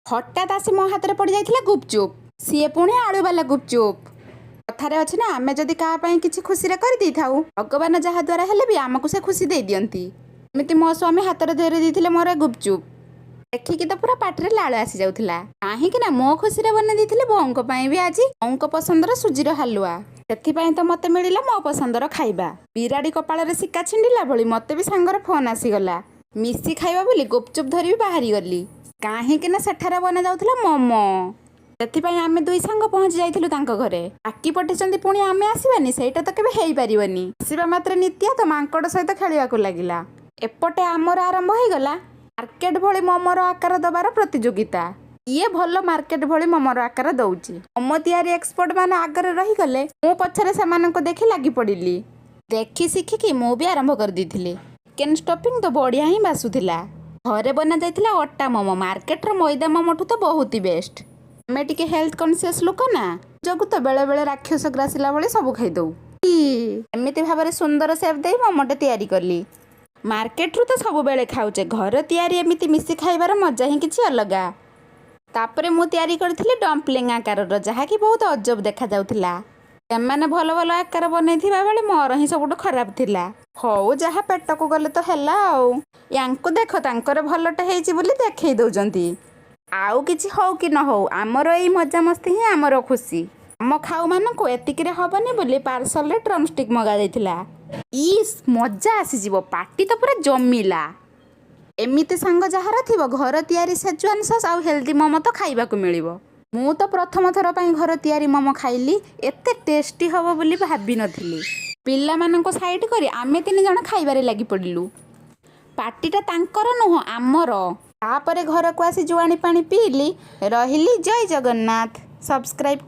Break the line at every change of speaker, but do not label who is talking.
हठात आसी मो हाथ में पड़ जाइथिला गुपचुप। सीए पुणी आलू वाला गुपचुप। कथारे अच्छे ना आमे जदि क्या किसी खुशी कर दे था भगवान जहाँ द्वारा हेले भी आमको से खुशी दे दियंती। एमती मो स्वामी हाथ में धरी देते मोर गुपचुप देखिकी तो पूरा पाटे लाल आसी जाऊला कहीं मो खुशी बन देते बों भी आज बों पसंदर सुजीर हालुआ से तो मत मिलला मो पसंदर खाइबा। बिराड़ी कपाल सिक्का छिंडिला भली मत भी सांगर फोन आसीगला मिसी खाइबा बोली गुपचुप धरी बाहरी गली कहीं सेठार बना जाऊला मोमो। से आम दुई सांग पहुंची जाइलु घरे आकी पठे पुणी आम आसबानी सहीटा तो केबे हेई पारिबनी। आसवा मात्र नित्या तो मांकड़ सहित खेलिया लगिला। एपटे आमर आरंभ हो गला मार्केट भली मोमोर आकार दबार प्रतियोगिता। ये भल मार्केट भली मोमोर आकार दौची। मोमो तैयारी एक्सपर्ट मान आगे रहीगले मु पछरे सेमानंको देखि लागी पड़िली। देखी शिखिकी मु भी आरंभ कर देथिली। चिकेन स्टफिंग तो बढ़िया ही बासुथिला। घरे बना जाइथिला अट्टा मोमो मार्केट रो मैदा मोमोठू तो बहुत ही बेस्ट। आमे टिके हेल्थ कॉन्शियस लोक ना जगु तो बेले बेले राक्षस ग्रासिला भली सब खाई दऊ। एमिति भाबरे सुंदर सेप देई मोमोटे तैयारी करली। मार्केट रू तो सब बेले खाऊचे घर तैयारी एमिति मिसी खाइबार मजा ही किछि अलगा। तापरे मु तैयारी करथिली डम्पलिंग आकार जहा कि बहुत अजब देखा जाउथिला। एमाने भल भल आकार बनैथिबा बेले मोर ही सबुठ खराब थिला। हौ जहा पेट को गले तो हैला आउ यांको देखो तांकर भलटे हेइची बोली देखै दउजंती। आउ किछि हौ कि न हौ आमर एई मजा मस्ती ही आमर खुशी। आम खाऊ मानको एतिकिरे हबनी बोली पार्सल रे ड्रमस्टिक मगा जाइथिला। इस मजा आसीजिवो पार्टी तो पूरा जमिला। एमिति सांग जहार थिबो घर तैयारी सेजुआन सस आउ हेल्दी मोमो तो खाइबा को मिलिबो। मु तो प्रथम थर पई घर तैयारी मोमो खाइली एते टेस्टी हबो बोली भाबी नथिली। पिल्ला माननको साइड करी आमे तीन जण खाइबारे लागि पडिलु। पार्टीटा तांकर नुह आमर। तापरे घर को आसी जुआणी पानी पीली रहिली। जय जगन्नाथ। सब्सक्राइब